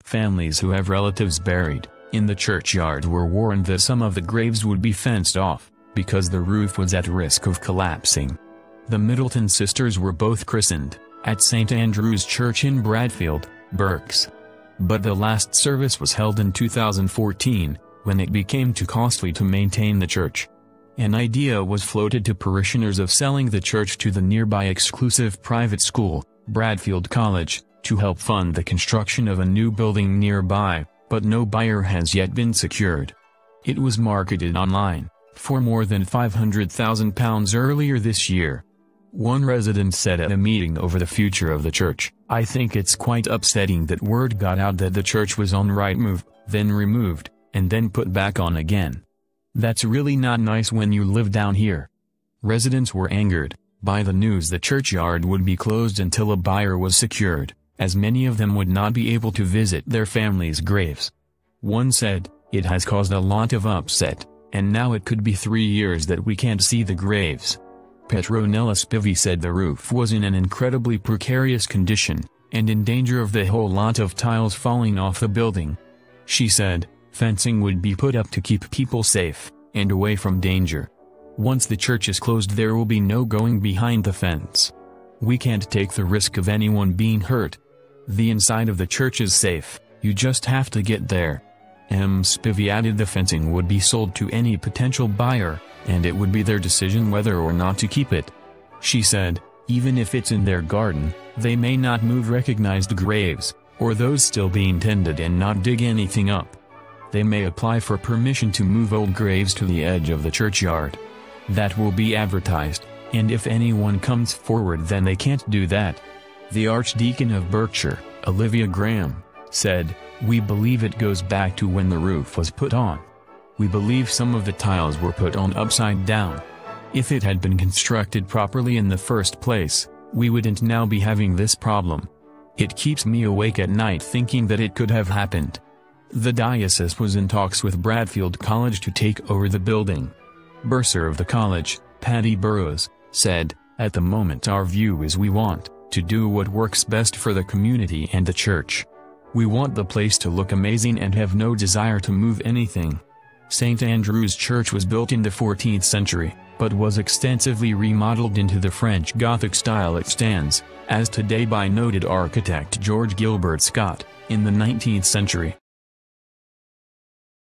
Families who have relatives buried in the churchyard were warned that some of the graves would be fenced off, because the roof was at risk of collapsing. The Middleton sisters were both christened at St. Andrew's Church in Bradfield, Berks. But the last service was held in 2014, when it became too costly to maintain the church. An idea was floated to parishioners of selling the church to the nearby exclusive private school, Bradfield College, to help fund the construction of a new building nearby, but no buyer has yet been secured. It was marketed online for more than £500,000 earlier this year. One resident said at a meeting over the future of the church, "I think it's quite upsetting that word got out that the church was on Rightmove, then removed, and then put back on again. That's really not nice when you live down here." Residents were angered by the news the churchyard would be closed until a buyer was secured, as many of them would not be able to visit their families' graves. One said, "It has caused a lot of upset, and now it could be 3 years that we can't see the graves." Petronella Spivey said the roof was in an incredibly precarious condition, and in danger of the whole lot of tiles falling off the building. She said, "Fencing would be put up to keep people safe and away from danger. Once the church is closed there will be no going behind the fence. We can't take the risk of anyone being hurt. The inside of the church is safe, you just have to get there." Spivey added the fencing would be sold to any potential buyer, and it would be their decision whether or not to keep it. She said, "Even if it's in their garden, they may not move recognized graves, or those still being tended and not dig anything up. They may apply for permission to move old graves to the edge of the churchyard. That will be advertised, and if anyone comes forward then they can't do that." The Archdeacon of Berkshire, Olivia Graham, said, "We believe it goes back to when the roof was put on. We believe some of the tiles were put on upside down. If it had been constructed properly in the first place, we wouldn't now be having this problem. It keeps me awake at night thinking that it could have happened." The diocese was in talks with Bradfield College to take over the building. Bursar of the college, Paddy Burrows, said, "At the moment our view is we want to do what works best for the community and the church. We want the place to look amazing and have no desire to move anything." St. Andrew's Church was built in the 14th century, but was extensively remodeled into the French Gothic style it stands, as today by noted architect George Gilbert Scott, in the 19th century.